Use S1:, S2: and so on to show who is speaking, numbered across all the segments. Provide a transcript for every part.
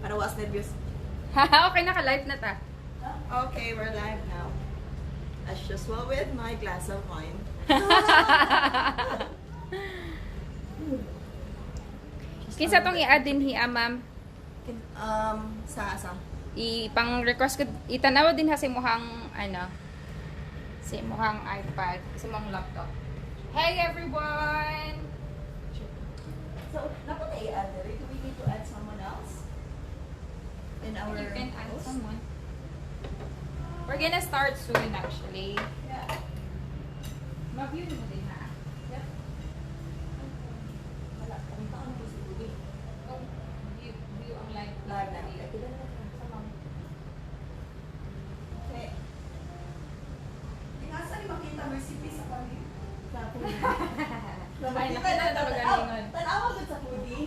S1: Para was nervyos.
S2: Okay, naka-live na ta.
S1: Okay, we're live now. As usual with my glass of wine.
S2: Kinsa tong i-add din hiya, ma'am?
S1: Sa
S2: Ipang-request ko, itanaw din ha sa imuhang, sa imuhang iPad, sa imuhang laptop. Hey everyone!
S1: So, dapat na i-add there. Do we need to add someone else? In our
S2: You can add
S1: host?
S2: someone. We're gonna start soon actually.
S1: Yeah.
S2: Mag-view mo din ha.
S1: Yep. Wala. Kumita ka na po si Phoebe.
S2: Oh, view ang live.
S1: Live na. Ito na lang. Okay. Inasa ni makita mo si Phoebe sa pamilya. Sa Phoebe.
S2: Ay, nakita na talaga ningon.
S1: Tanawa ko sa Phoebe.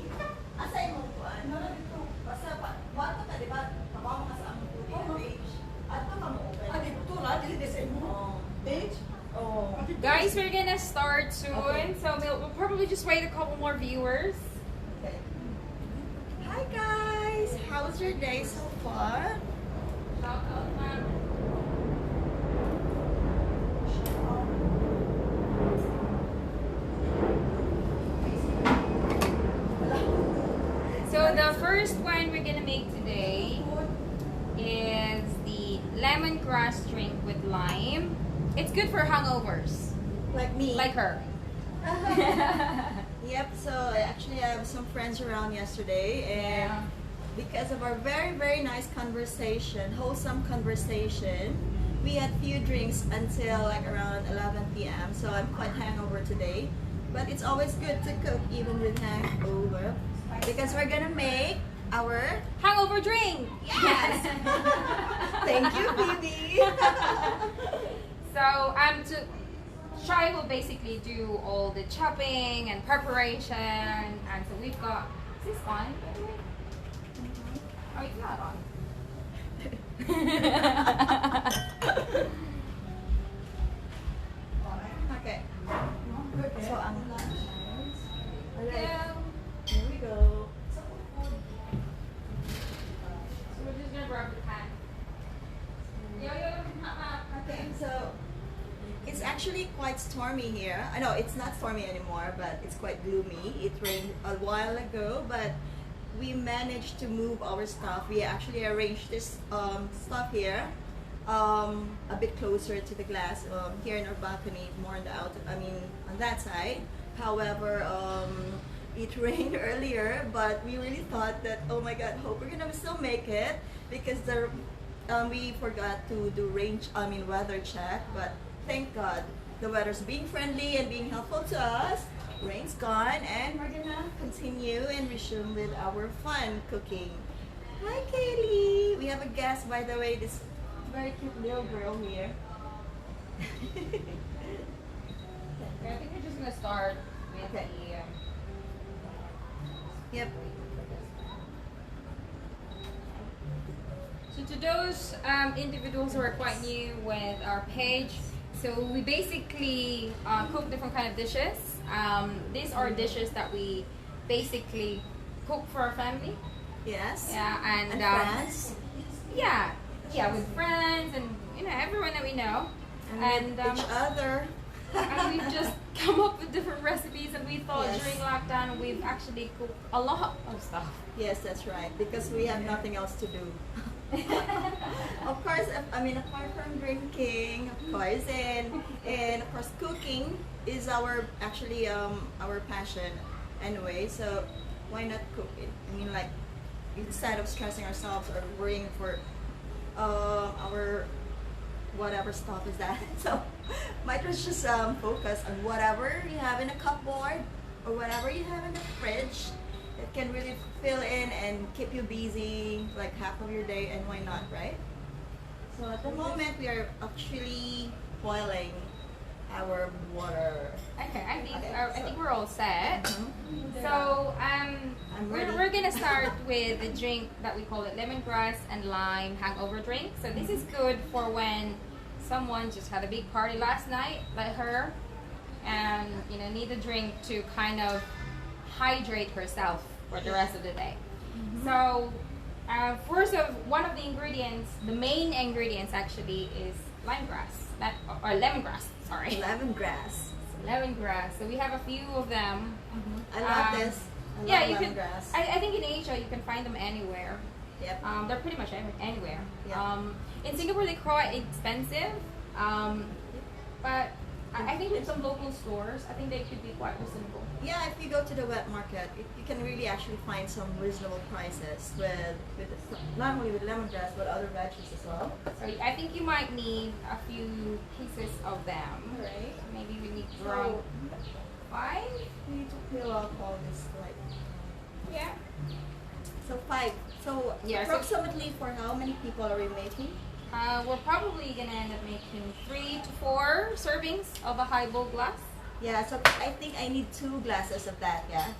S1: Asa yung mga kuwan? Wala dito. Basta, wato ka, di ba? Tabawa ka sa among Phoebe na page. At ito ka mo open. Dito lang. Dili design mo. Page? Oh.
S2: Guys, we're gonna start soon,
S1: Okay.
S2: so we'll probably just wait a couple more viewers.
S1: Okay. Hi guys! How's your day so far?
S2: Shout out, ma'am. So the first one we're gonna make today is the lemongrass drink with lime. It's good for hangovers,
S1: Like me.
S2: like her.
S1: Yep, so I actually have some friends around yesterday and
S2: Yeah.
S1: because of our very, very nice conversation, wholesome conversation, we had few drinks until like around 11 p.m. So I'm quite hangover today. But it's always good to cook even with hangover because we're gonna make our
S2: Hangover drink.
S1: yes. Thank you, Phoebe.
S2: So Shai will basically do all the chopping and preparation, and so we've got. Is this on, by the way? Oh, it's not on.
S1: Okay. So ang alright.
S2: Yeah.
S1: Here we go.
S2: So we're just gonna grab the pan.
S1: Okay, so it's actually quite stormy here. I know it's not stormy anymore, but it's quite gloomy. It rained a while ago, but we managed to move our stuff. We actually arranged this stuff here a bit closer to the glass here in our balcony, more on the on that side. However, it rained earlier, but we really thought that, oh my God, hope we're gonna still make it because we forgot to do weather check, but thank God the weather's being friendly and being helpful to us. Rain's gone and we're gonna continue and resume with our fun cooking. Hi Katie! We have a guest, by the way, this very cute little girl here.
S2: Okay, I think we're just gonna start with
S1: Okay.
S2: the.
S1: Yep.
S2: So to those individuals who are quite new with our page, so we basically cook different kind of dishes. These are dishes that we basically cook for our family.
S1: Yes.
S2: Yeah, and
S1: friends.
S2: yeah, with friends and everyone that we know,
S1: And each other.
S2: and we've just come up with different recipes. And we thought
S1: Yes.
S2: during lockdown we've actually cooked a lot of stuff.
S1: Yes, that's right. Because we have nothing else to do. Of course, apart from drinking, of course, and of course, cooking is our passion anyway. So why not cook it? Instead of stressing ourselves or worrying for our whatever stuff is that. So might as just focus on whatever you have in a cupboard or whatever you have in the fridge. It can really fill in and keep you busy like half of your day, and why not, right? So at the moment we are actually boiling our water.
S2: Okay, I
S1: Okay,
S2: think we're all set.
S1: Mhm.
S2: So
S1: I'm ready.
S2: we're gonna start with a drink that we call it lemongrass and lime hangover drink. So this is good for when someone just had a big party last night, like her, and need a drink to kind of hydrate herself for the rest of the day. So First of one of the ingredients, the main ingredients actually is lemongrass. Or lemongrass. Sorry.
S1: Lemongrass.
S2: Lemongrass. So we have a few of them.
S1: I love this. I
S2: Yeah,
S1: love
S2: you can.
S1: lemongrass.
S2: I think in Asia you can find them anywhere.
S1: Yep.
S2: They're pretty much anywhere.
S1: Yeah.
S2: In Singapore they're quite expensive, but I think in some local stores I think they could be quite reasonable.
S1: Yeah, if you go to the wet market, you can really actually find some reasonable prices with not only with lemongrass but other veggies as well.
S2: So I think you might need a few pieces of them.
S1: Right.
S2: Maybe we need around 5.
S1: We need to peel off all this like.
S2: Yeah.
S1: So 5. So
S2: Yeah, so-
S1: approximately for how many people are we making?
S2: We're probably gonna end up making 3 to 4 servings of a highball glass.
S1: Yeah, so I think I need 2 glasses of that, yeah?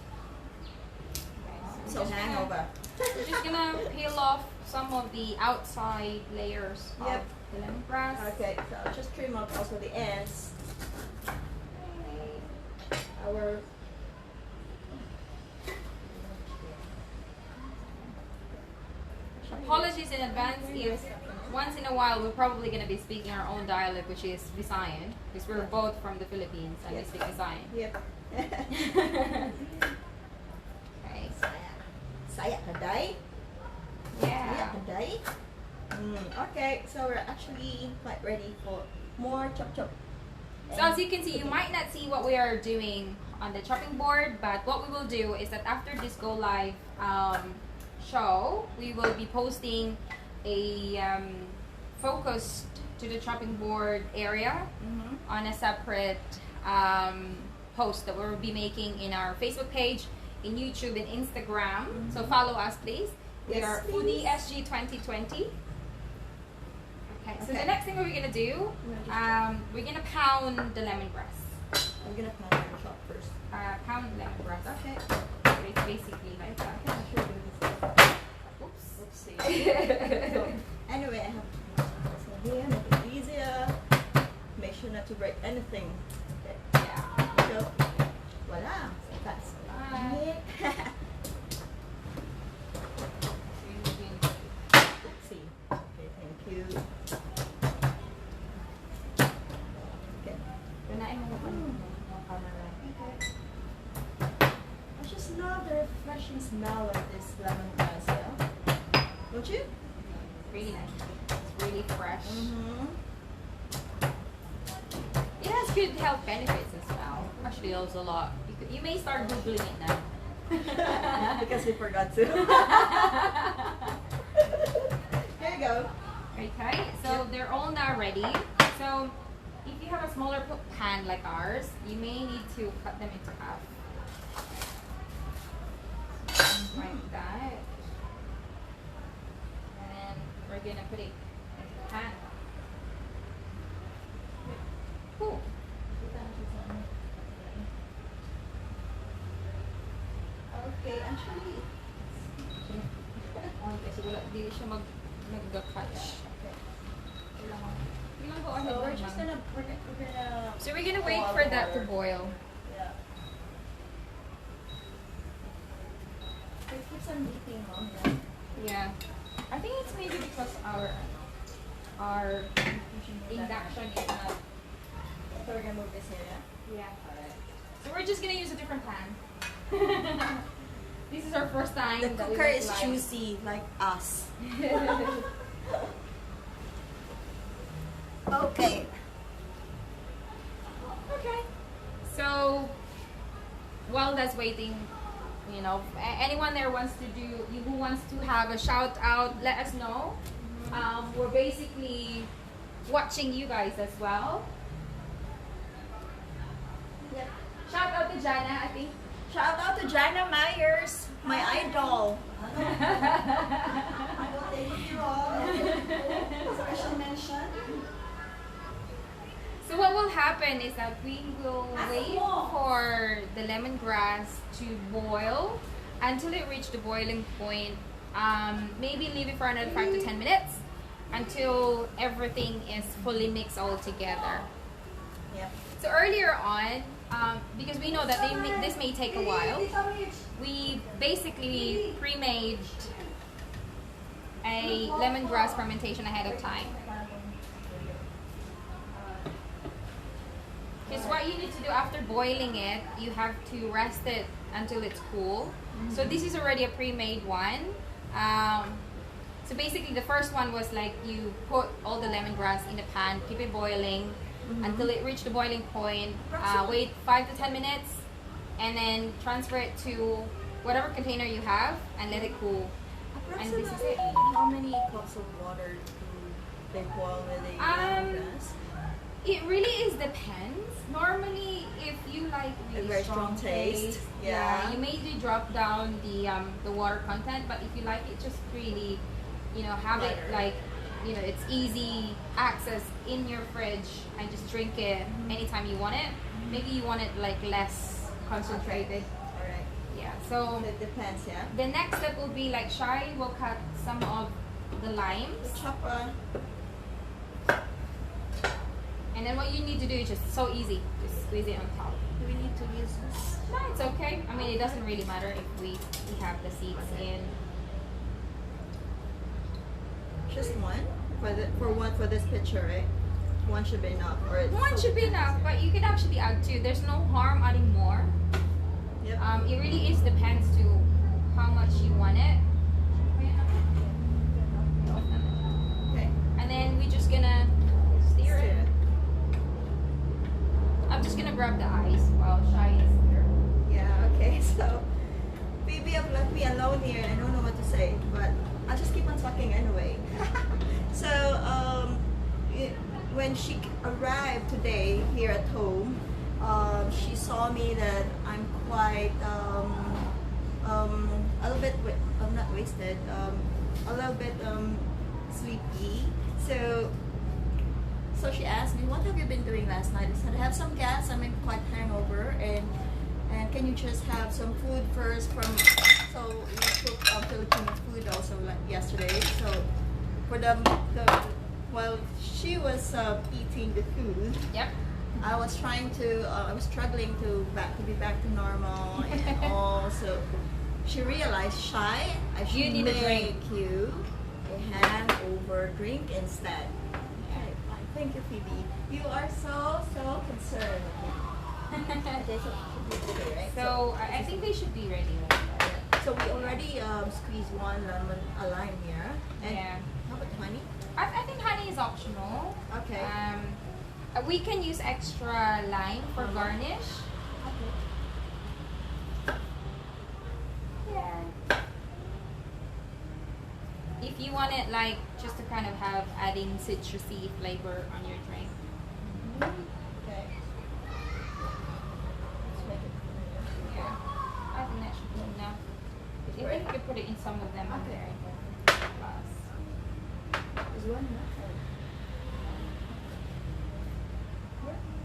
S1: So hangover.
S2: We're just gonna peel off some of the outside layers
S1: Yep.
S2: of the lemongrass.
S1: Okay, so I'll just trim up also the ends. Our
S2: Apologies in advance if once in a while we're probably going to be speaking our own dialect, which is Visayan, because we're both from the Philippines and we speak Visayan.
S1: Yep.
S2: Okay.
S1: Saya kaday.
S2: Yeah.
S1: Saya kaday. Okay, so we're actually quite ready for more chop chop.
S2: So as you can see, you might not see what we are doing on the chopping board, but what we will do is that after this go live show, we will be posting a focus to the chopping board area on a separate post that we'll be making in our Facebook page, in YouTube and Instagram. So follow us, please. We
S1: Yes,
S2: are
S1: please.
S2: Foodie SG 2020. Okay, so the
S1: Okay.
S2: next thing we're gonna do, we're gonna pound the lemongrass.
S1: I'm gonna pound the chop first.
S2: Pound lemongrass.
S1: Okay.
S2: So it's basically like that.
S1: I should do this.
S2: Oops.
S1: Oopsie. So, anyway, I have this one here, make it easier. Make sure not to break anything. Okay.
S2: Yeah.
S1: So, voila. So that's
S2: Bye.
S1: Oopsie. Okay, thank you. Okay.
S2: Gunain mo yung camera.
S1: I just love the refreshing smell of this lemongrass, yeah? Don't you?
S2: Really nice. It's really fresh.
S1: Mm-hmm.
S2: It has good health benefits as well. Actually, there's a lot. You may start googling it now.
S1: Because we forgot to. Here you go.
S2: Okay, so they're all now ready. So if you have a smaller pan like ours, you may need to cut them into half. Like that. And then we're gonna put it in the pan. Cool.
S1: Okay, actually.
S2: Okay, so wala, di siya mag-catch.
S1: Okay.
S2: Go ahead
S1: So we're
S2: lang,
S1: just
S2: ma'am.
S1: gonna
S2: So we're gonna wait for that to boil.
S1: Yeah. So it keeps on beating, huh?
S2: Yeah. I think it's maybe because our induction is not.
S1: So we're gonna move this here, yeah?
S2: Yeah. Alright. So we're just gonna use a different pan. This is our first time.
S1: The
S2: that we
S1: cooker
S2: went
S1: is
S2: live.
S1: juicy like us. Okay.
S2: Okay. So while that's waiting, anyone there wants to who wants to have a shout out, let us know. We're basically watching you guys as well.
S1: Yep.
S2: Shout out to Jana, I think.
S1: Shout out to Jana Myers, my idol. I will take you all. Special mention.
S2: So what will happen is that we will wait for the lemongrass to boil until it reaches the boiling point. Maybe leave it for another 5 to 10 minutes until everything is fully mixed all together.
S1: Yep.
S2: So earlier on, because we know that this may take a while, we basically pre-made a lemongrass fermentation ahead of time. Because what you need to do after boiling it, you have to rest it until it's cool. So this is already a pre-made one. So basically the first one was like you put all the lemongrass in the pan, keep it boiling until it reached the boiling point, wait 5 to 10 minutes, and then transfer it to whatever container you have and let it cool. And this is it.
S1: How many cups of water do they boil with the lemongrass?
S2: It really is depends. Normally, if you like really
S1: a very strong taste,
S2: you may drop down the water content. But if you like it, just really, have it like, it's easy access in your fridge and just drink it anytime you want it. Maybe you want it like less concentrated.
S1: Alright.
S2: Yeah. So
S1: it depends. Yeah.
S2: the next step will be like Shai will cut some of the limes.
S1: Chopper.
S2: And then what you need to do is just so easy. Just squeeze it on top.
S1: Do we need to use this?
S2: No, it's okay. I mean, it doesn't really matter if we have the seeds in.
S1: Just one for this picture, right? One should be enough. Or
S2: One should be enough, but you can actually add two. There's no harm adding more.
S1: Yep.
S2: It really is depends to how much you want it.
S1: Okay.
S2: And then we're just gonna stir it. I'm just gonna grab the ice while Shai is here.
S1: Yeah, okay, so Phoebe have left me alone here. I don't know what to say, but I'll just keep on talking anyway. So, when she arrived today here at home, she saw me that I'm quite a little bit, I'm not wasted, a little bit sleepy. So she asked me, what have you been doing last night? I said, I have some gas, I'm in quite hangover, and can you just have some food first so we cooked Filipino food also like yesterday. So for while she was eating the food,
S2: Yep.
S1: I was struggling to be back to normal and all. So she realized, Shai, I should
S2: You need a drink.
S1: make you a hangover drink instead. Okay, fine. Thank you, Phoebe. You are so concerned. Okay, so right?
S2: So I think they should be ready.
S1: So we already squeezed a lime here. And
S2: Yeah.
S1: how about honey?
S2: I think honey is optional.
S1: Okay.
S2: We can use extra lime for garnish.
S1: Okay.
S2: Yeah. If you want it like just to kind of have adding citrusy flavor on your drink.
S1: Okay. Let's make it.
S2: Yeah. I think that should be enough. I think you could put it in some of them on
S1: Okay.
S2: there. Plus.
S1: Is one enough?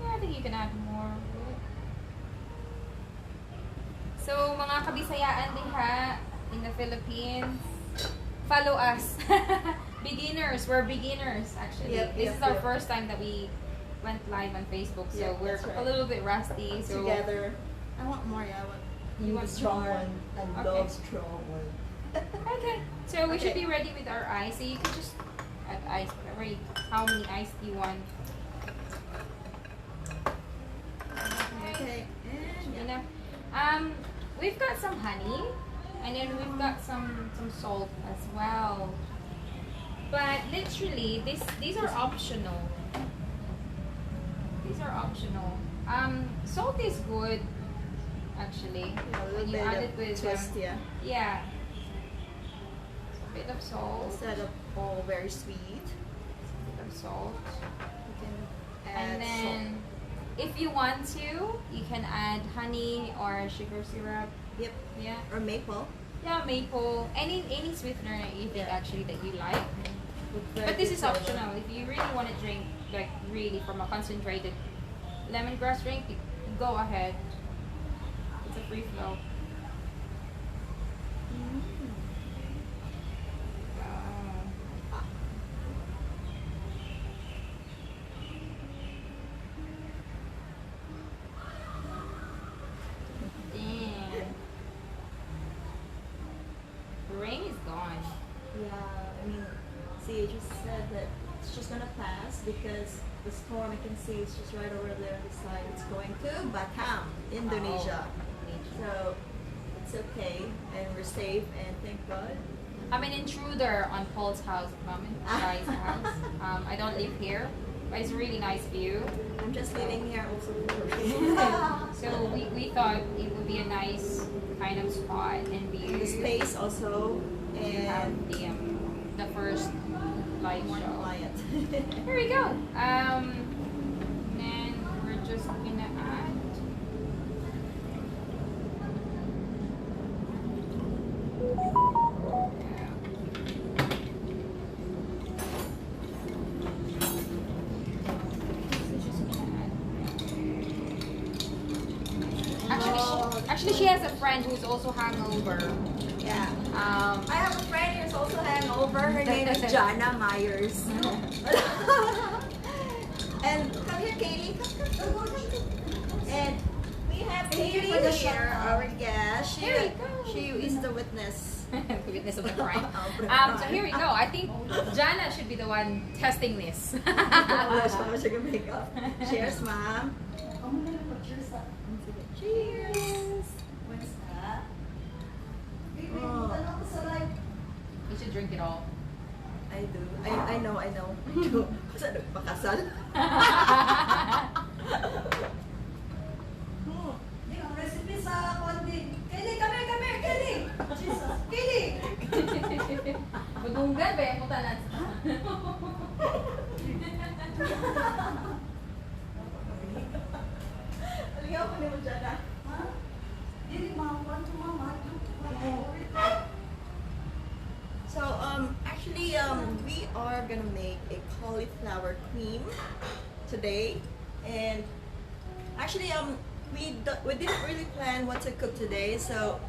S2: Yeah, I think you can add more. So, mga kabisayaan diha in the Philippines, follow us. Beginners, we're beginners actually. This is our first time that we went live on Facebook, so
S1: Yep,
S2: we're
S1: that's right.
S2: a little bit rusty. So
S1: Together. I want more, yeah.
S2: You want
S1: strong
S2: more?
S1: one. I
S2: Okay.
S1: love strong one.
S2: okay, so we should
S1: Okay.
S2: be ready with our ice. So you can just add ice. How many ice do you want?
S1: Okay. And yeah.
S2: Enough. We've got some honey, and then we've got some salt as well. But literally, these are optional. These are optional. Salt is good, actually.
S1: A little
S2: When you
S1: bit
S2: add
S1: of
S2: it with
S1: twist, yeah.
S2: yeah, a bit of salt.
S1: Instead of all very sweet,
S2: A bit of salt.
S1: you can add
S2: And then, if you want to, you can add honey or sugar syrup.
S1: salt. Yep.
S2: Yeah.
S1: Or maple.
S2: Yeah, maple. Any sweetener that you think
S1: Yeah.
S2: actually that you like.
S1: With
S2: But
S1: very
S2: this
S1: good
S2: is
S1: flavor.
S2: optional. If you really want to drink like really from a concentrated lemongrass drink, you go ahead. It's a free flow. Wow. Damn. The rain is gone.
S1: Yeah, I mean, see, it just said that it's just gonna pass because the storm I can see is just right over there on the side. It's going to Batam, Indonesia. So it's okay, and we're safe, and thank God.
S2: I'm an intruder on Paul's house, Mom and Shai's house. I don't live here, but it's a really nice view.
S1: I'm just living here also.
S2: So we thought it would be a nice kind of spot and view.
S1: The space also,
S2: To have
S1: and
S2: the first light
S1: more
S2: show.
S1: quiet.
S2: Here we go. Then we're just gonna add. Actually, she has a friend who's also hungover.
S1: Yeah. I have a friend who's also hangover. Her name is Jana Myers. And come here, Katie. And we have Katie here, our guest.
S2: Here we go.
S1: She is the witness.
S2: The witness of the crime. So here we go. I think Jana should be the one testing this.
S1: Cheers, ma'am. Cheers. Oh,
S2: You should drink it all.
S1: I do. I know. Kasi nagpakasal. Recipe sa konti. Kelly, come here, Kelly. Jesus. Kelly.
S2: Budunggan ba yung mutalan?
S1: Aligaw ko ni mo dyan, ha? Dili, mama. So, actually, we are gonna make a cauliflower cream today, and actually, we didn't really plan what to cook today, so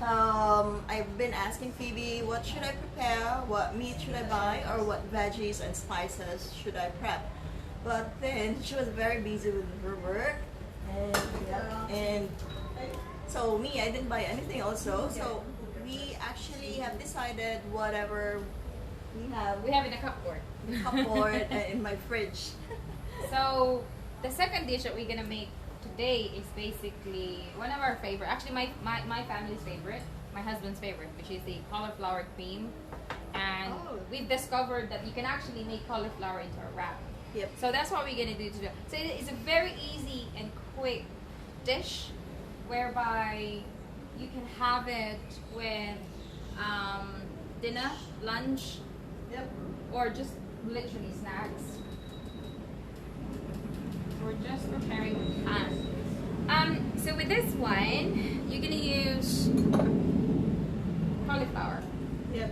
S1: I've been asking Phoebe, what should I prepare, what meat should I buy, or what veggies and spices should I prep. But then she was very busy with her work, and so me, I didn't buy anything also. So we actually have decided whatever we have
S2: In a cupboard.
S1: cupboard in my fridge.
S2: So the second dish that we're gonna make today is basically one of our favorite. Actually, my family's favorite, my husband's favorite, which is the cauliflower cream. And we've discovered that you can actually make cauliflower into a wrap.
S1: Yep.
S2: So that's what we're gonna do today. So it's a very easy and quick dish, whereby you can have it with dinner, lunch,
S1: Yep.
S2: or just literally snacks. We're just preparing the pan. So with this one, you're gonna use cauliflower,
S1: Yep.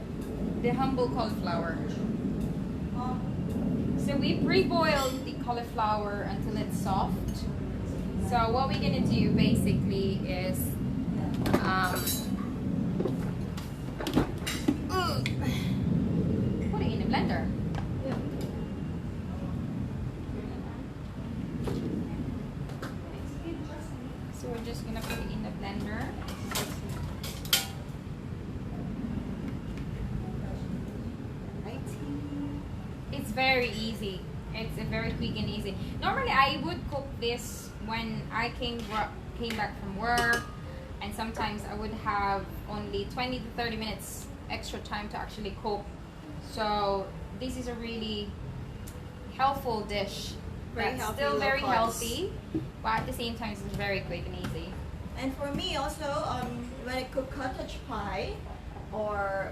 S2: the humble cauliflower. So we pre-boiled the cauliflower until it's soft. So what we're gonna do basically is put it in a blender.
S1: Yep.
S2: So we're just gonna put it in the blender. It's very easy. It's a very quick and easy. Normally, I would cook this when I came back from work, and sometimes I would have only 20 to 30 minutes extra time to actually cook. So this is a really helpful dish.
S1: Very
S2: That's
S1: healthy,
S2: still
S1: low
S2: very
S1: carbs.
S2: healthy, but at the same time, it's very quick and easy.
S1: And for me also, when I cook cottage pie, or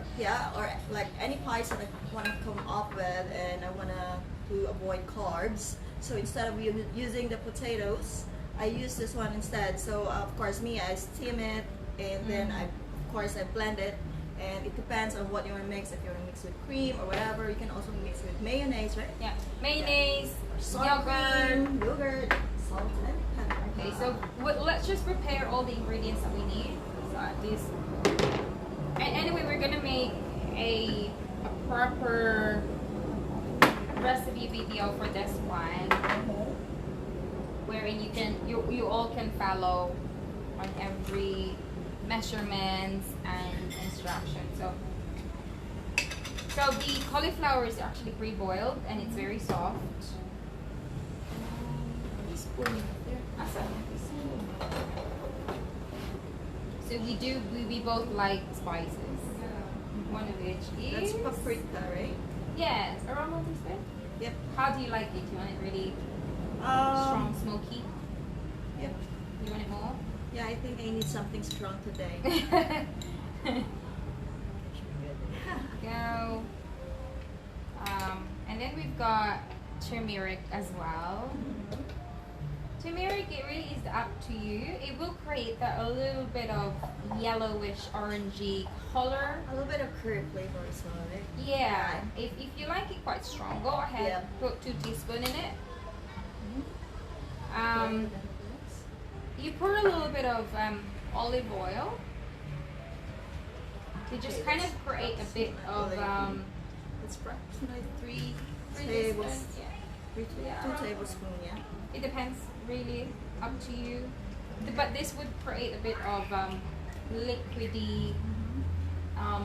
S1: like any pies that I want to come up with, and I want to avoid carbs, so instead of using the potatoes, I use this one instead. So of course, I steam it, and then I blend it, and it depends on what you want to mix. If you want to mix with cream or whatever, you can also mix with mayonnaise, right?
S2: Yeah, mayonnaise,
S1: Sour
S2: yogurt.
S1: yogurt, salt, and pepper.
S2: Okay, so let's just prepare all the ingredients that we need. So at least, and anyway, we're gonna make a proper recipe video for this one, wherein you all can follow on every measurements and instructions. So So the cauliflower is actually pre-boiled and it's very soft. So we both like spices. One of which is...
S1: That's paprika, right?
S2: Yes, around 1 teaspoon.
S1: Yep.
S2: How do you like it? Do you want it really strong, smoky?
S1: Yep.
S2: You want it more?
S1: Yeah, I think I need something strong today.
S2: Go. And then we've got turmeric as well. Turmeric, it really is up to you. It will create that a little bit of yellowish orangey color.
S1: A little bit of curry flavor as well, right?
S2: Yeah. If you like it quite strong, go ahead.
S1: Yeah.
S2: Put 2 teaspoons in it. You pour a little bit of olive oil to just kind of create a bit of
S1: it's approximately 3
S2: tablespoons.
S1: tablespoons.
S2: Yeah.
S1: 2 tablespoons, yeah.
S2: It depends, really, up to you. But this would create a bit of liquidy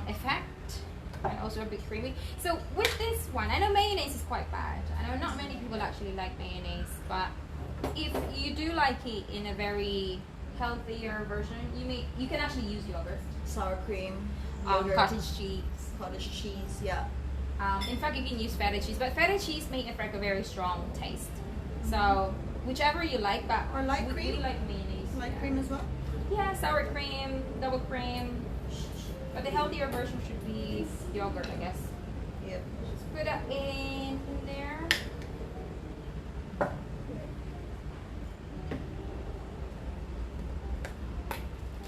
S2: effect and also a bit creamy. So with this one, I know mayonnaise is quite bad. I know not many people actually like mayonnaise, but if you do like it in a very healthier version, you can actually use yogurt,
S1: Sour cream, yogurt,
S2: cottage cheese.
S1: cottage cheese, yeah.
S2: In fact, you can use feta cheese, but feta cheese may affect a very strong taste. So whichever you like, but
S1: Or light
S2: we
S1: cream?
S2: like mayonnaise.
S1: Light cream as well?
S2: Yeah, sour cream, double cream. But the healthier version should be yogurt, I guess.
S1: Yep.
S2: Just put it in there.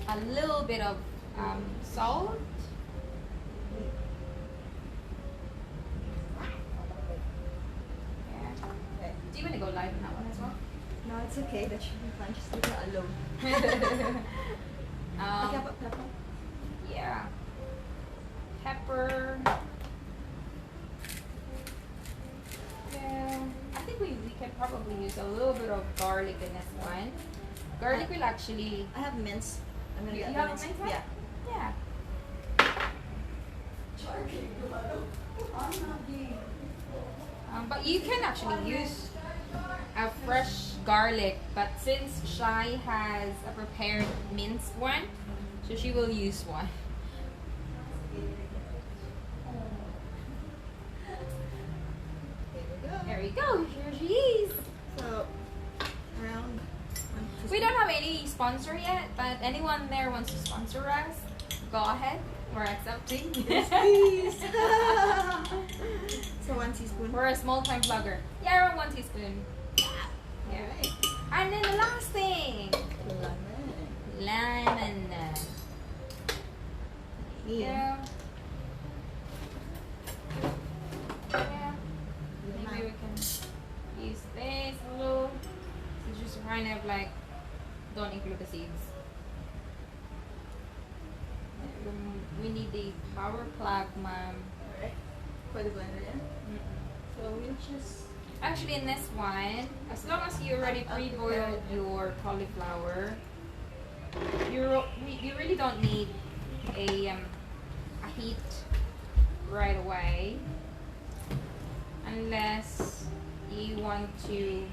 S2: A little bit of salt. Yeah.
S1: Okay.
S2: Do you want to go live on that one as well?
S1: No, it's okay. That should be fine. Just leave it alone. Okay, but pepper.
S2: Yeah. Pepper. Yeah. I think we can probably use a little bit of garlic in this one. Garlic will actually...
S1: I have mince. I'm gonna
S2: You
S1: get
S2: have
S1: mince.
S2: mince one?
S1: Yeah.
S2: Yeah. But you can actually use a fresh garlic, but since Shai has a prepared minced one, so she will use one.
S1: There we go.
S2: There we go. Here she is.
S1: So, around.
S2: We don't have any sponsor yet, but anyone there wants to sponsor us, go ahead. We're accepting.
S1: Yes, please. So 1 teaspoon.
S2: We're a small time vlogger. Yeah, around 1 teaspoon. Yeah.
S1: Alright.
S2: And then the last thing.
S1: Lemon.
S2: Lemon.
S1: Yeah.
S2: Yeah. Maybe we can use this a little. So just kind of like, don't include the seeds. We need the power plug, ma'am.
S1: Alright. For the blender, yeah? So we'll just...
S2: Actually, in this one, as long as you already pre-boiled your cauliflower, you really don't need a heat right away, unless you want to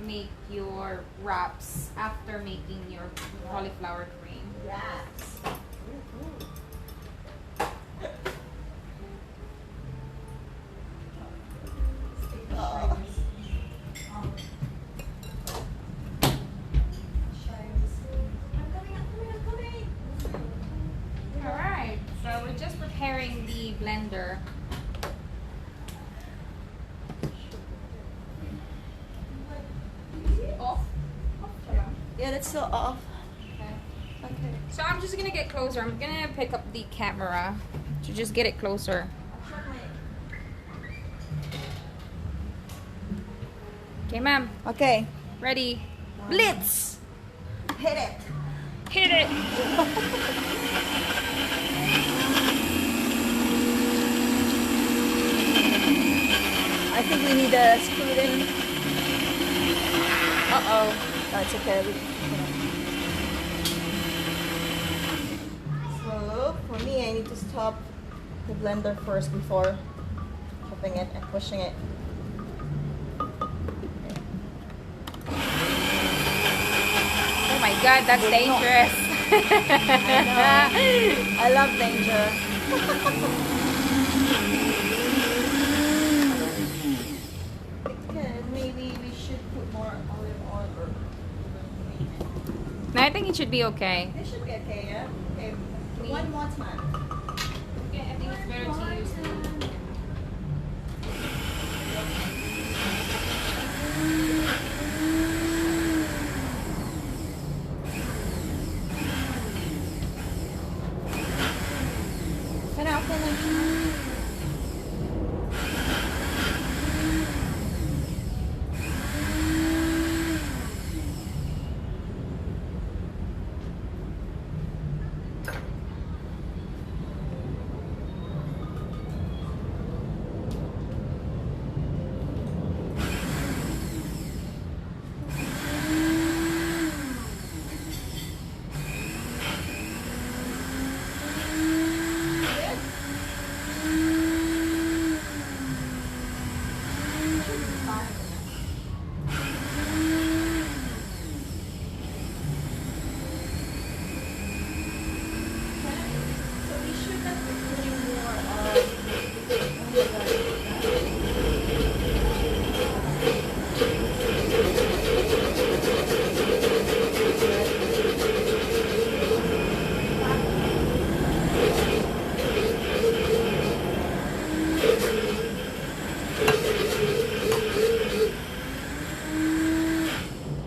S2: make your wraps after making your cauliflower cream.
S1: Wraps. Oh.
S2: Alright, so we're just preparing the blender. Off?
S1: Yeah, that's still off.
S2: Okay.
S1: Okay.
S2: So I'm just gonna get closer. I'm gonna pick up the camera to just get it closer. Okay, ma'am.
S1: Okay.
S2: Ready? Blitz!
S1: Hit it.
S2: Hit it!
S1: I think we need a spoon.
S2: Uh-oh.
S1: No, it's okay. So, for me, I need to stop the blender first before chopping it and pushing it.
S2: Oh my god, that's dangerous.
S1: I know. I love danger. Because maybe we should put more olive oil or
S2: No, I think it should be okay.
S1: this should be okay, yeah? Okay. One more time.
S2: Yeah, I think it's better to use the...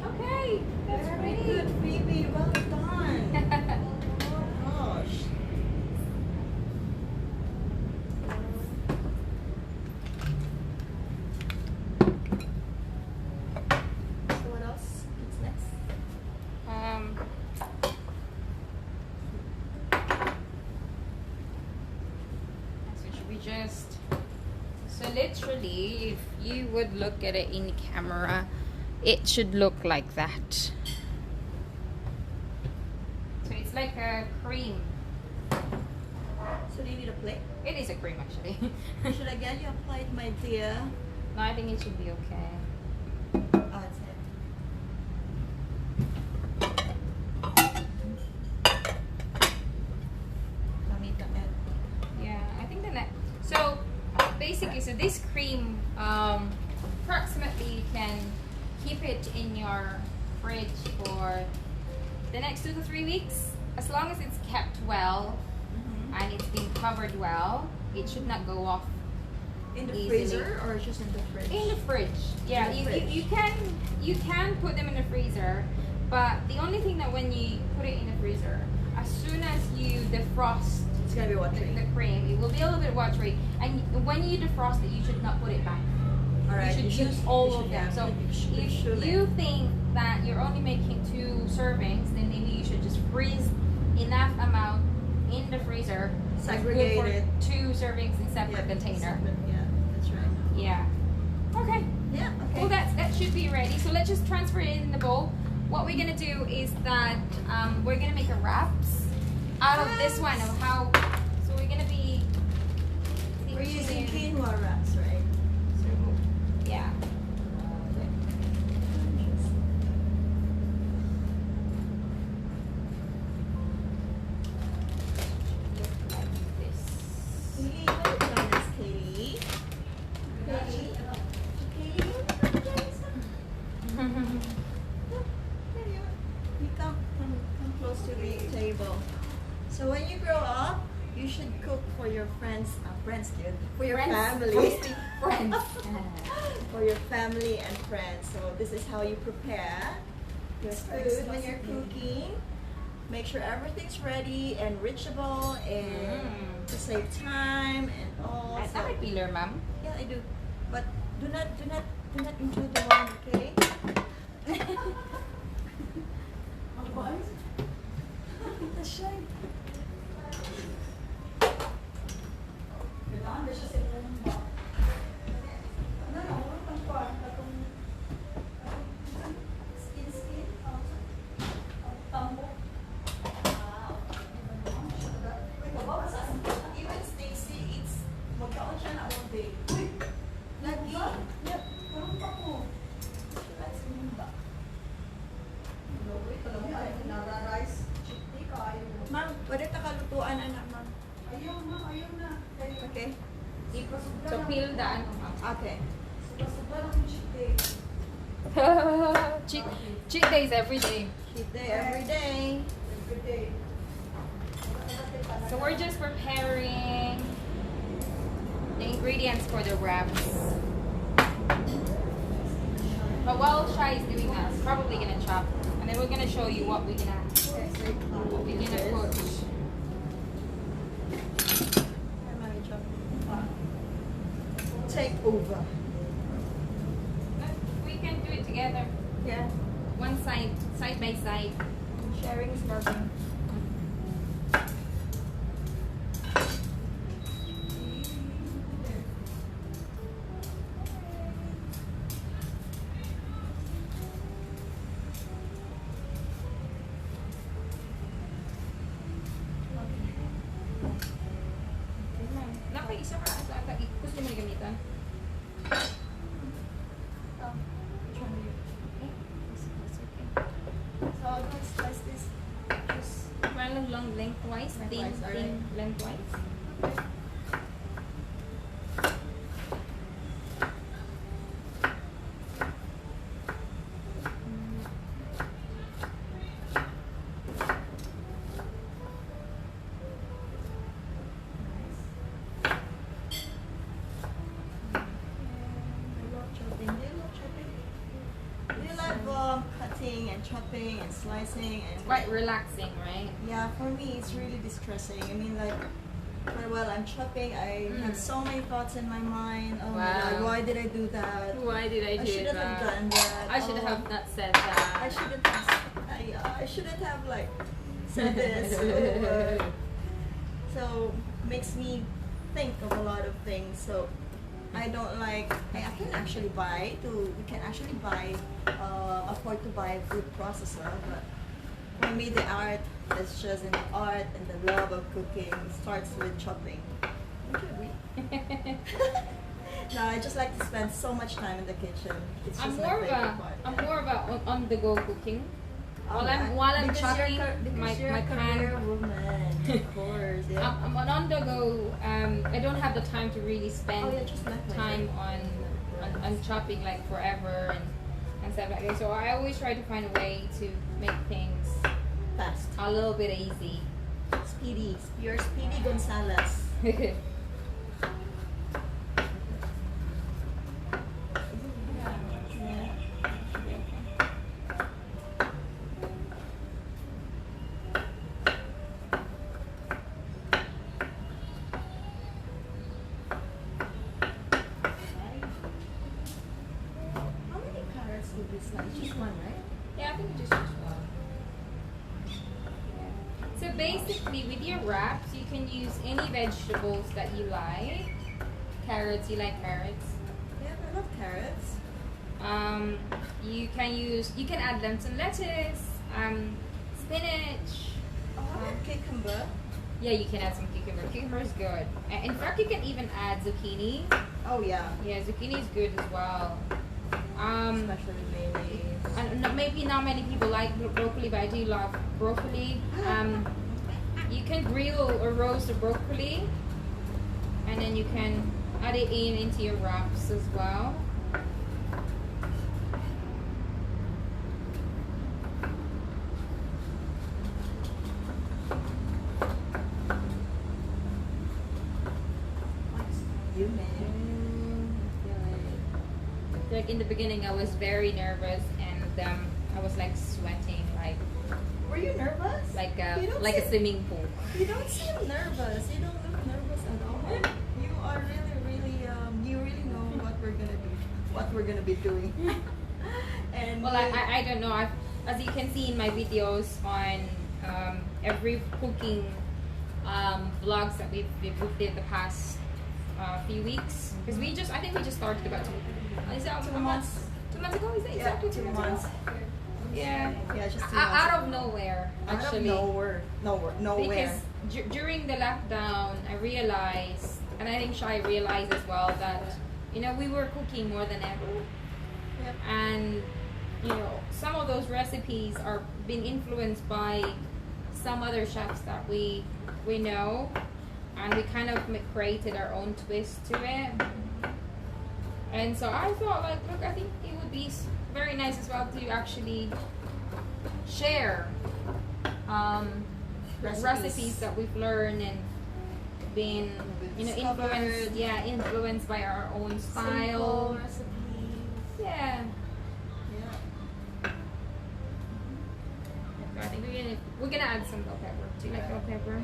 S2: Okay, that's
S1: Very
S2: pretty
S1: good, Phoebe. Well done. Oh gosh. So what else? What's next?
S2: So should we just... So literally, if you would look at it in camera, it should look like that. So it's like a cream.
S1: So do you need a plate?
S2: It is a cream actually.
S1: Should I get you a plate, my dear?
S2: No, I think it should be okay.
S1: Oh, it's it. Mamita Ed.
S2: Yeah, I think the next. So basically, so this cream, approximately you can keep it in your fridge for the next 2 to 3 weeks, as long as it's kept well and it's been covered well. It should not go off
S1: In the
S2: easily.
S1: freezer or just in the fridge?
S2: In the fridge. Yeah,
S1: In the fridge.
S2: you can put them in the freezer, but the only thing that when you put it in the freezer, as soon as you defrost
S1: It's gonna be watery.
S2: the cream, it will be a little bit watery, and when you defrost it, you should not put it back.
S1: Alright,
S2: You should use all of them. So if
S1: should
S2: you think that you're only making 2 servings, then maybe you should just freeze enough amount in the freezer.
S1: segregate
S2: Good
S1: it.
S2: for 2 servings in separate container.
S1: Yeah, that's right.
S2: Yeah. Okay.
S1: Yeah, okay.
S2: Well, that should be ready. So let's just transfer it in the bowl. What we're gonna do is that we're gonna make a wraps out of this one. Of how? So we're gonna be.
S1: We're using
S2: thinking-
S1: quinoa wraps, right? So,
S2: Yeah. Like this.
S1: Katie, well done, Miss Katie. Katie. Katie, well done, guys. You come close to the table. So when you grow up, you should cook for your friends, dude, for your family.
S2: Friends.
S1: For your family and friends. So this is how you prepare your food when you're cooking. Make sure everything's ready and reachable and to save time and all.
S2: That might be learn, ma'am.
S1: Yeah, I do. But do not include the wine, okay? The Shai. Even Stacy day. Lagi? Yep. Karoon pa ko. Let's move back. Nara-rice. Chitty kayo. Ma'am, pwede takalutuan anak, ma'am. Ayaw na. Okay.
S2: So peel the ano.
S1: Okay.
S2: Cheat days every day.
S1: Cheat day every day.
S2: So we're just preparing the ingredients for the wraps. But while Shai is doing that, we're probably gonna chop, and then we're gonna show you what we're gonna put.
S1: Take over.
S2: We can do it together.
S1: Yeah.
S2: One side by side.
S1: Sharing is loving.
S2: Isa ka ata. Gusto mo gamitan?
S1: So I'm going to slice this. Just
S2: Long lengthwise. Thin lengthwise.
S1: Cutting and chopping and slicing and
S2: Quite relaxing, right?
S1: yeah, for me it's really distressing. I mean, like while I'm chopping, I have so many thoughts in my mind. Oh my God, why did I do that?
S2: Why did I do
S1: shouldn't
S2: that?
S1: have done that.
S2: I should have not said that.
S1: I shouldn't have like said this over. So makes me think of a lot of things. So I don't like. I can actually afford to buy a food processor, but for me the art is just in the art, and the love of cooking starts with chopping. Don't you agree? No, I just like to spend so much time in the kitchen. It's just
S2: I'm
S1: my favorite part.
S2: I'm more of a on the go cooking.
S1: Oh,
S2: While I'm
S1: because
S2: chopping
S1: you're
S2: my
S1: a career woman, of course. Yeah.
S2: I'm on the go. I don't have the time to really spend
S1: Just left my
S2: time
S1: thing.
S2: on chopping like forever and stuff like that. So I always try to find a way to make things
S1: Fast.
S2: a little bit easy.
S1: Speedy. You're Speedy Gonzalez. How many carrots did we slice? Just one, right?
S2: Yeah, I think we just use one. Yeah. So basically, with your wraps, you can use any vegetables that you like. Carrots, you like carrots.
S1: Yeah, I love carrots.
S2: You can add them to lettuce, spinach.
S1: Cucumber.
S2: Yeah, you can add some cucumber. Cucumber is good. In fact, you can even add zucchini.
S1: Oh yeah.
S2: Yeah, zucchini is good as well.
S1: Especially mayonnaise.
S2: Maybe not many people like broccoli, but I do love broccoli. You can grill or roast the broccoli, and then you can add it into your wraps as well.
S1: You man.
S2: Like in the beginning, I was very nervous, and I was like sweating,
S1: Were you nervous?
S2: like
S1: You
S2: a swimming pool.
S1: You don't seem nervous. You don't look nervous at all. You are really, you really know what we're gonna do, what we're gonna be doing. And
S2: Well, I don't know. As you can see in my videos on every cooking vlogs that we've did the past few weeks, because I think we just started about 2 months. 2 months ago, is it?
S1: yeah,
S2: Exactly
S1: 2
S2: 2
S1: months.
S2: Yeah.
S1: Yeah, just 2 months.
S2: Out of nowhere, actually.
S1: Out of nowhere.
S2: Because during the lockdown, I realized And I think Shai realized as well that, you know, we were cooking more than ever.
S1: Yep.
S2: And, you know, some of those recipes are being influenced by some other chefs that we know. And we kind of created our own twist to it. And so I thought, like, look, I think it would be very nice as well to actually share recipes that we've learned and been, you know, influenced by our own style.
S1: Simple recipes.
S2: Yeah.
S1: Yeah.
S2: So I think we're gonna add some bell pepper. Do you like bell pepper?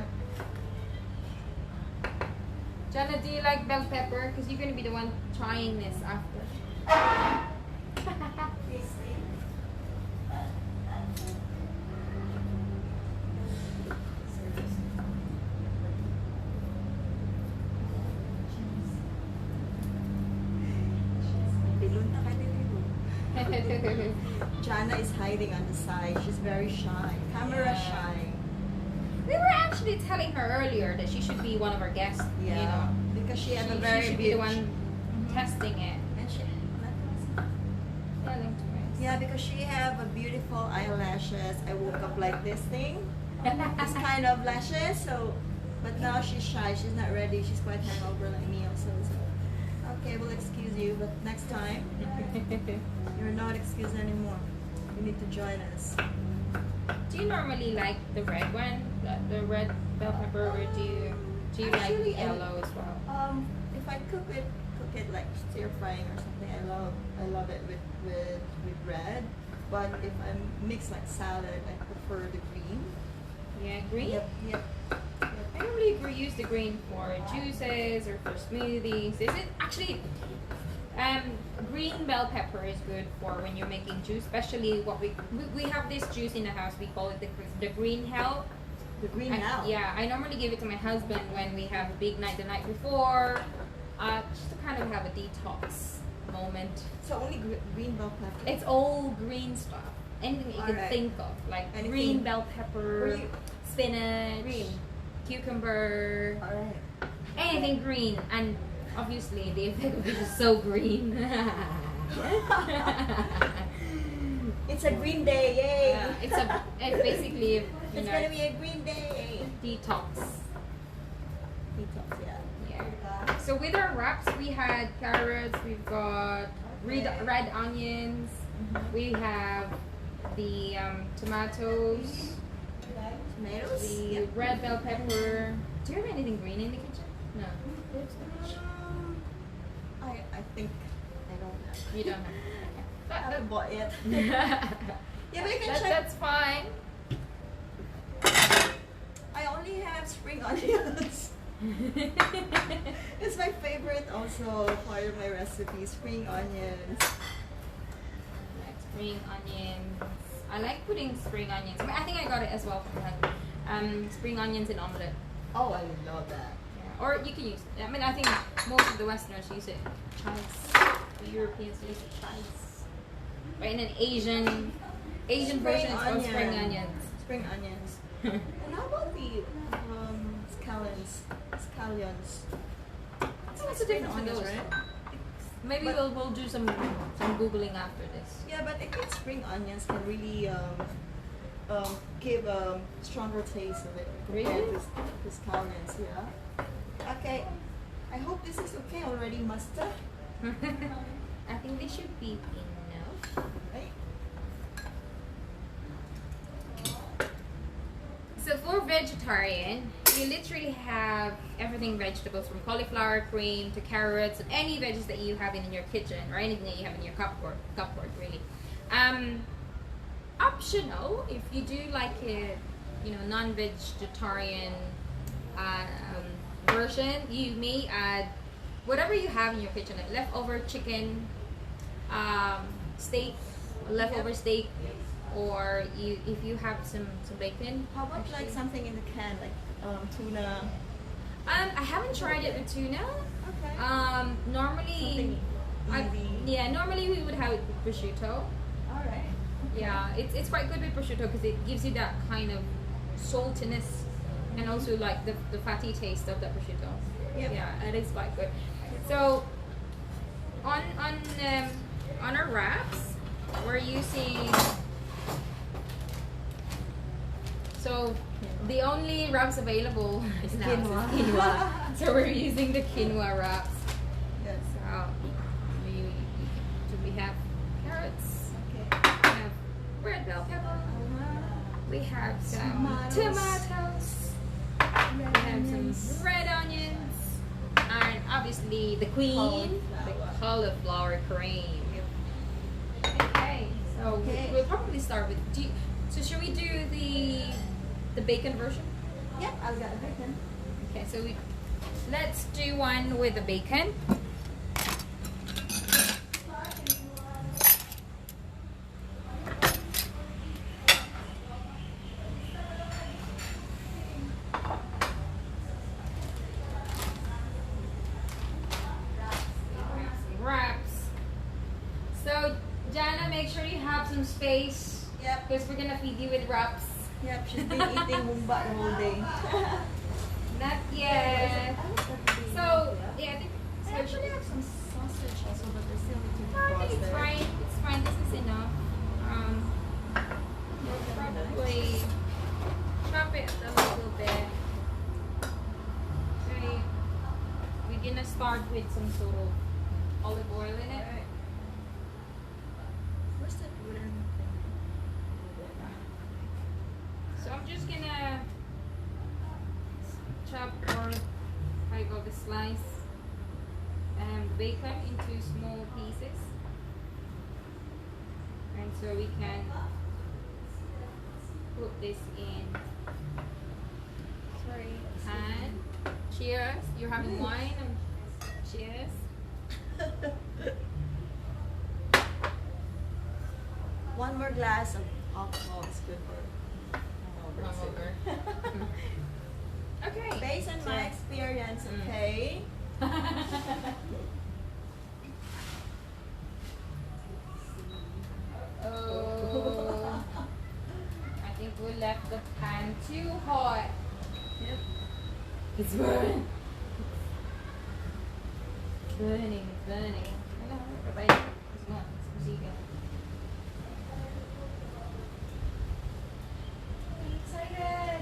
S2: Jana, do you like bell pepper? Because you're gonna be the one trying this after.
S1: Jana is hiding on the side. She's very shy. Camera shy.
S2: We were actually telling her earlier that she should be one of our guests.
S1: Yeah.
S2: You know,
S1: Because she had a
S2: she
S1: very
S2: should be the one testing it.
S1: And she,
S2: Yeah,
S1: because she have a beautiful eyelashes. I woke up like this thing. This kind of lashes. So, but now she's shy. She's not ready. She's quite hangover like me also. So, okay, we'll excuse you. But next time, you're not excused anymore. You need to join us.
S2: Do you normally like the red one, the red bell pepper, or do you like the
S1: Actually,
S2: yellow as well?
S1: If I cook it like stir frying or something, I love it with red. But if I mix like salad, I prefer the green.
S2: Yeah, green.
S1: Yep.
S2: I normally use the green for juices or for smoothies. Is it actually? Green bell pepper is good for when you're making juice, especially what we have this juice in the house. We call it the green hell.
S1: The green hell.
S2: Yeah, I normally give it to my husband when we have a big night the night before, just to kind of have a detox moment.
S1: So only green bell pepper.
S2: It's all green stuff. Anything that you can
S1: Alright.
S2: think of, like
S1: Anything.
S2: green bell pepper, spinach,
S1: Green.
S2: cucumber,
S1: All right.
S2: anything green, and obviously the effect of it is so green.
S1: It's a green day, yay!
S2: It's basically
S1: It's gonna be a green day.
S2: detox.
S1: Detox, yeah.
S2: Yeah. So with our wraps, we had carrots. We've got red onions. We have the tomatoes.
S1: Tomatoes.
S2: The
S1: Yep.
S2: red bell pepper. Do you have anything green in the kitchen? No.
S1: I think I don't have.
S2: You don't have.
S1: I haven't bought yet.
S2: Okay.
S1: Yeah, but you can check.
S2: That's fine.
S1: I only have spring onions. It's my favorite also part of my recipe, spring onions.
S2: Like spring onions. I like putting spring onions. I think I got it as well from her. Spring onions in omelette.
S1: Oh, I love that.
S2: Yeah. Or you can use. I mean, I think most of the Westerners use it. Chives. The Europeans use it. Chives. Or in an Asian version, it's called spring onions.
S1: Spring onions. And how about the scallions?
S2: What's the difference with those?
S1: Right?
S2: Maybe we'll do some googling after this.
S1: Yeah, but I think spring onions can really give a stronger taste of it compared
S2: Really?
S1: to scallions. Yeah. Okay. I hope this is okay already, mustard.
S2: I think this should be enough.
S1: Right?
S2: So for vegetarian, you literally have everything vegetables from cauliflower cream to carrots and any veggies that you have in your kitchen or anything that you have in your cupboard really. Optional if you do like a non-vegetarian version, you may add whatever you have in your kitchen, like leftover chicken, steak, leftover steak, or if you have some bacon.
S1: How about like something in the can, like tuna?
S2: I haven't tried it with tuna.
S1: Okay.
S2: Normally,
S1: Something
S2: normally we would have it with prosciutto.
S1: All right.
S2: Yeah, it's quite good with prosciutto because it gives you that kind of saltiness and also like the fatty taste of the prosciutto.
S1: Yep.
S2: Yeah, it is quite good. So on our wraps, we're using. So the only wraps available is now
S1: Quinoa.
S2: quinoa. So we're using the quinoa wraps.
S1: Yes.
S2: So we have carrots.
S1: Okay.
S2: We have red bell pepper. We have some tomatoes. We have some red onions. And obviously the queen, the cauliflower cream. Okay, so we'll probably start with. So should we do the bacon version?
S1: Yep, I've got a bacon.
S2: Okay, so let's do one with the bacon. Wraps. So Jana, make sure you have some space.
S1: Yep.
S2: Because we're gonna feed you with wraps.
S1: Yep, she's been eating mumba the whole day.
S2: Not yet. So yeah, I think
S1: I actually have some sausage also, but they still need to be
S2: I think it's
S1: frosted.
S2: fine. It's fine. This is enough. We'll probably chop it a little bit. Okay. We're gonna start with some sort of olive oil in it.
S1: Alright. Where's that wooden thing?
S2: So I'm just gonna chop or I go the slice the bacon into small pieces, and so we can put this in pan. Cheers! You're having wine. Cheers.
S1: One more glass of alcohol is good for hangover.
S2: Okay.
S1: Based on my experience,
S2: Mm.
S1: okay?
S2: Oh, I think we left the pan too hot.
S1: Yep.
S2: It's burning. Burning, burning. Hello, everybody. Semua, musiga. I'm excited.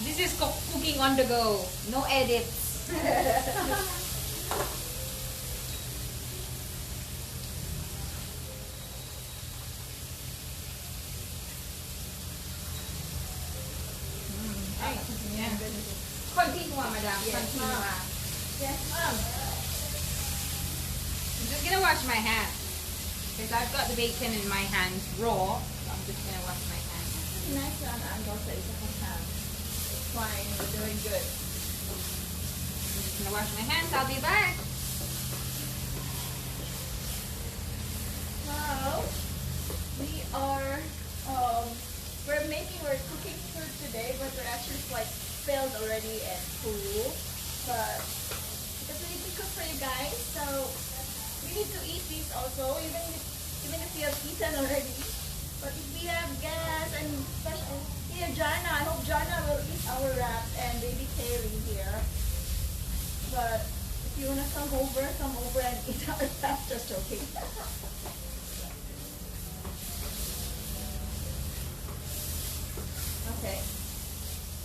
S2: This is cooking on the go. No edits. Hey, yeah. Continua, madam.
S1: Yes,
S2: Continua.
S1: ma'am. Yes, ma'am.
S2: I'm just gonna wash my hands because I've got the bacon in my hands raw. So I'm just gonna wash my hands.
S1: Nice lang ang sa isa kong hand. It's fine. We're doing good.
S2: I'm just gonna wash my hands. I'll be back.
S1: Now, we are, we're cooking food today, but we're actually quite filled already and full. But, because we need to cook for you guys, so we need to eat these also, even if you have eaten already. But if we have gas and special, here Jana, I hope Jana will eat our wraps and baby Terry here. But if you wanna come over and eat our wraps, just joking. Okay.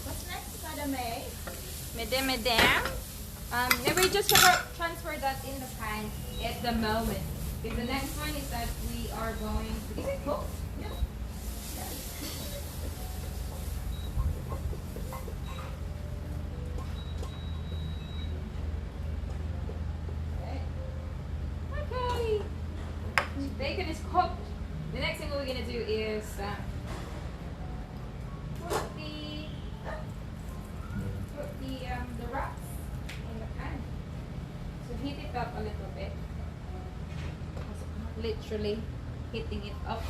S1: What's next, Madam May?
S2: Madam. Then we just transfer that in the pan at the moment. Because the next one is that we are going to. Is it cooked?
S1: Yeah.
S2: Okay. Bacon is cooked. The next thing we're gonna do is put the wraps in the pan. So heat it up a little bit. Literally heating it up.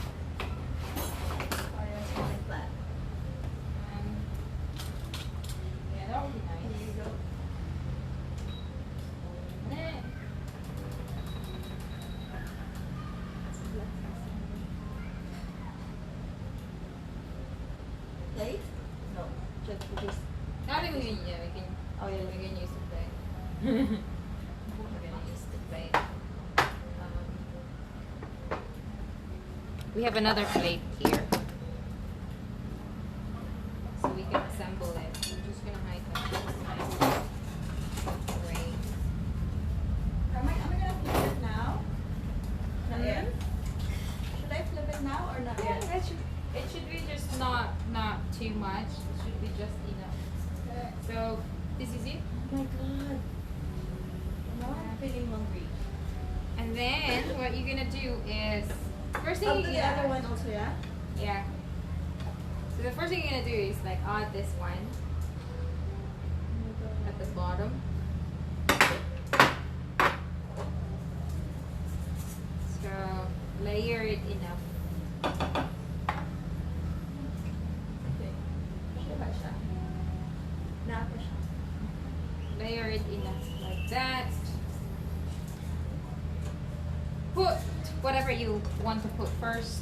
S2: Not even yeah, we can.
S1: Oh yeah.
S2: We can use the plate. We're gonna use the plate. We have another plate here, so we can assemble it. I'm just gonna hide that. Great.
S1: Am I gonna flip it now? Not yet. Should I flip it now or not
S2: Yeah,
S1: yet?
S2: it should be just not too much. It should be just enough.
S1: Okay.
S2: So this is it.
S1: Oh my god. Now I'm feeling hungry.
S2: And then what you're gonna do is first thing
S1: I'll
S2: you're
S1: do the
S2: gonna
S1: other one also, yeah?
S2: yeah. So the first thing you're gonna do is like add this one at the bottom. So layer it enough.
S1: Okay. Siya ba siya? Napa siya.
S2: Layer it enough like that. Put whatever you want to put first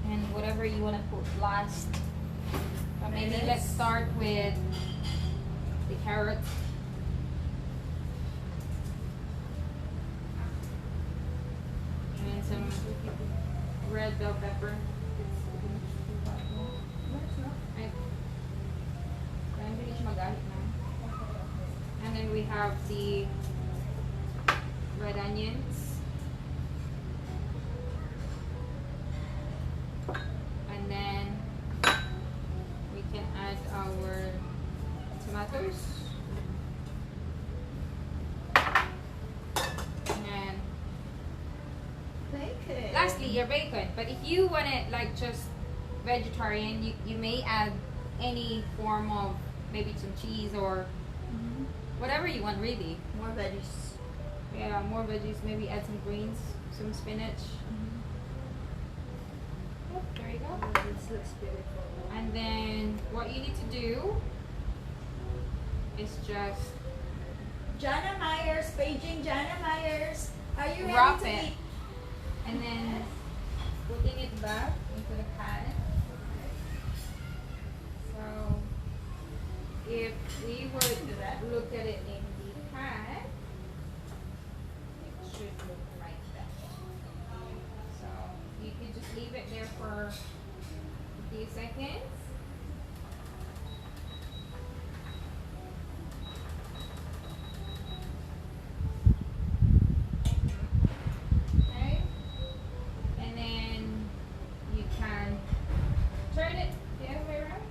S2: and whatever you want to put last. But maybe
S1: Mayonnaise.
S2: let's start with the carrots. And some red bell pepper. Ay, kaya hindi siya magalit na. And then we have the red onions. And then we can add our tomatoes. And
S1: Bacon.
S2: lastly, your bacon. But if you want it like just vegetarian, you may add any form of maybe some cheese or
S1: Mhm.
S2: whatever you want really.
S1: More veggies.
S2: Yeah, more veggies. Maybe add some greens, some spinach. Yep, there you go.
S1: Oh, this looks beautiful.
S2: And then what you need to do is just
S1: Jana Myers, paging Jana Myers. Are you ready
S2: wrap
S1: to
S2: it.
S1: eat?
S2: And then putting it back into the pan. So if we would look at it in the pan, it should look like that. So you can just leave it there for a few seconds. Okay. And then you can turn it the other way around.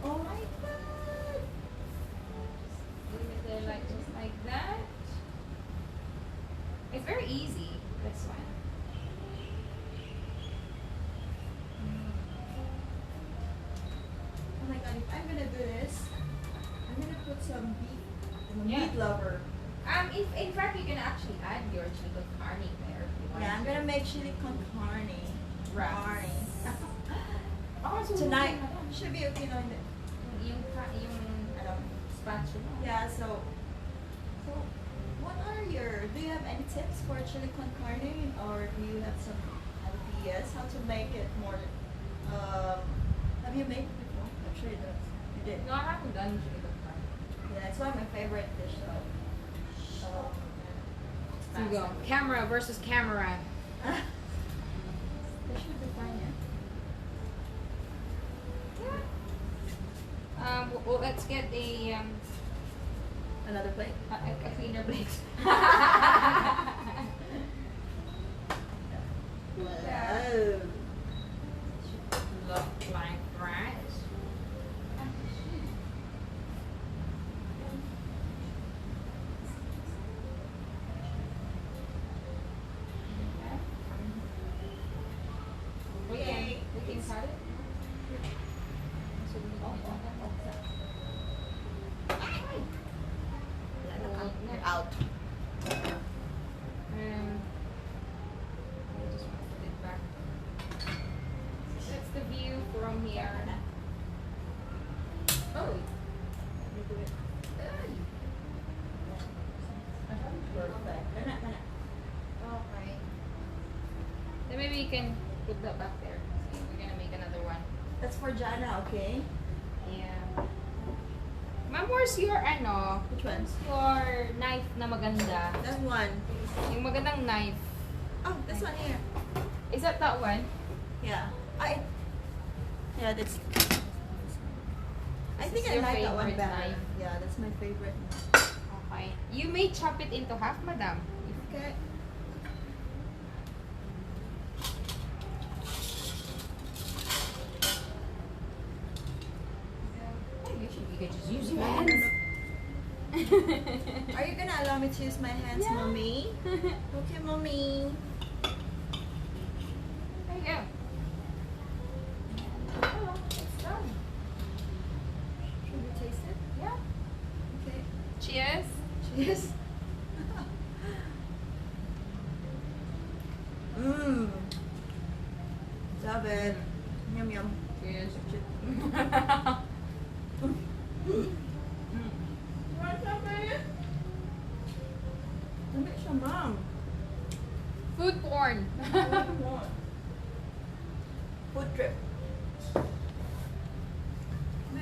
S1: Oh my god.
S2: Leave it there like just like that. It's very easy, this one.
S1: Oh my god, if I'm gonna do this, I'm gonna put some beef. I'm a
S2: Yeah.
S1: meat lover.
S2: If in fact you can actually add your chili con carne there if you want.
S1: Yeah, I'm
S2: to.
S1: gonna make chili con carne.
S2: Wraps.
S1: Carne.
S2: Oh, so
S1: Tonight.
S2: yung
S1: Should be okay now.
S2: yung spatula.
S1: Yeah, so what are your, do you have any tips for chili con carne, or do you have some ideas how to make it more, have you made it before? I'm sure you did. You did.
S2: No, I haven't done chili con carne.
S1: Yeah, it's one of my favorite dish though.
S2: So you go. Camera versus camera.
S1: That should be fine, yeah.
S2: Well, let's get a
S1: Another plate.
S2: a cleaner plate.
S1: Wow.
S2: Look like that. We can cut it. So we can
S1: You're out.
S2: I just want to put it back. That's the view from here. Oh,
S1: Perfect. Kana. Oh.
S2: So maybe you can put that back there. So we're gonna make another one.
S1: That's for Jana, okay?
S2: Yeah. Ma'am, where's your ano?
S1: Which ones?
S2: Your knife na maganda.
S1: That one.
S2: Yung magandang knife.
S1: Oh, this one here.
S2: Is that one?
S1: Yeah. Yeah, that's. I
S2: This
S1: think
S2: is
S1: I
S2: your
S1: like that one
S2: favorite
S1: better.
S2: knife.
S1: Yeah, that's my favorite.
S2: Okay. You may chop it into half, madam.
S1: Okay.
S2: You can just use your hands.
S1: Are you gonna allow me to use my hands,
S2: Yeah.
S1: mommy? Okay, mommy.
S2: There you go. Oh, it's done.
S1: Should we taste it?
S2: Yeah.
S1: Okay.
S2: Cheers.
S1: Cheers. Mmm. Love it. Yum yum.
S2: Cheers.
S1: Mom.
S2: Food porn.
S1: Food trip.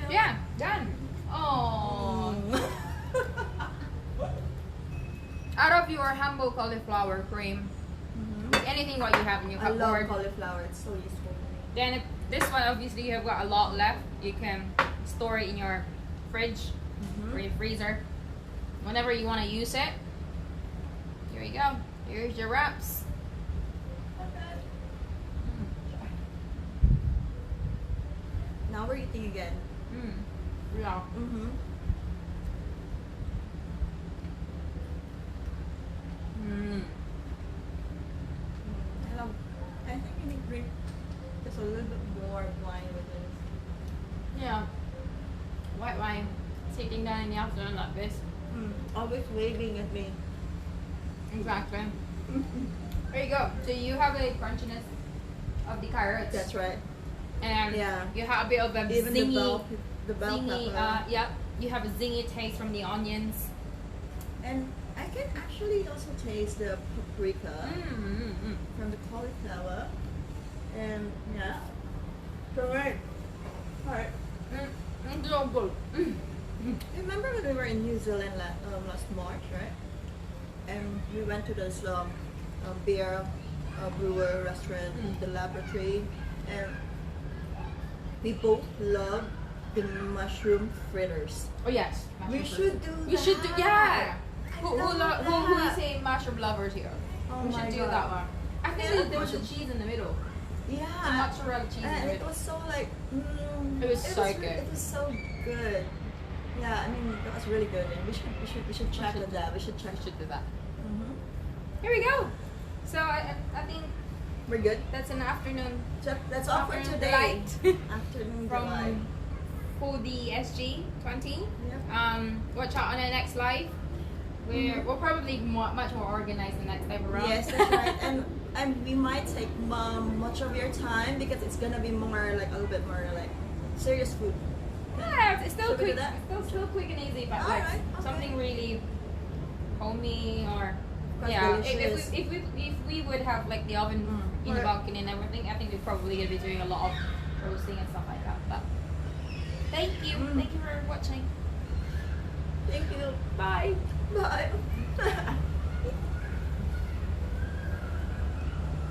S2: Yeah, done. Oh. Out of your humble cauliflower cream, anything what you have in your
S1: I love
S2: cupboard.
S1: cauliflower. It's so useful for me.
S2: Then if this one, obviously you have got a lot left. You can store it in your fridge or your freezer. Whenever you want to use it. Here you go. Here's your wraps.
S1: Now we're eating again.
S2: Yeah.
S1: I think we need to drink just a little bit more wine with this.
S2: Yeah. White wine. Sitting down in the afternoon like this.
S1: Always waving at me.
S2: Exactly. There you go. So you have a crunchiness of the carrots.
S1: That's right.
S2: And
S1: Yeah.
S2: you have a bit of a
S1: Even
S2: zingy,
S1: the bell
S2: zingy,
S1: pepper.
S2: yep. You have a zingy taste from the onions.
S1: And I can actually also taste the paprika from the cauliflower. And yeah. So right. Alright.
S2: It's so good.
S1: Remember when we were in New Zealand last March, right? And we went to this beer brewer restaurant, the laboratory, and we both love the mushroom fritters.
S2: Oh yes.
S1: We should do that.
S2: We should do, yeah.
S1: I
S2: Who
S1: love
S2: is a mushroom lovers here?
S1: Oh
S2: We
S1: my
S2: should do
S1: God.
S2: that one. I think
S1: Yeah.
S2: there was a cheese in the middle.
S1: Yeah.
S2: Some mozzarella cheese in
S1: And
S2: the
S1: it
S2: middle.
S1: was so like,
S2: It was so good.
S1: It was so good. Yeah, I mean that was really good, and we should check
S2: should
S1: on that. We should check.
S2: We should do that.
S1: Mm-hmm.
S2: Here we go. So I think
S1: We're good.
S2: that's an afternoon
S1: So that's all for
S2: Afternoon
S1: today.
S2: delight.
S1: Afternoon
S2: from
S1: delight.
S2: for the SG20.
S1: Yep.
S2: Watch out on the next live. We'll probably be much more organized the next time around.
S1: Yes, that's right. And we might take much of your time because it's gonna be more like a little bit more like serious food.
S2: Yeah, it's still
S1: Should we do
S2: quick.
S1: that?
S2: It's still quick and easy, but like
S1: Alright, okay.
S2: something really homey or
S1: Quite
S2: yeah.
S1: delicious.
S2: If we would have like the oven in the
S1: Right.
S2: balcony and everything, I think we're probably gonna be doing a lot of roasting and stuff like that. But thank you for watching.
S1: Thank you.
S2: Bye.
S1: Bye.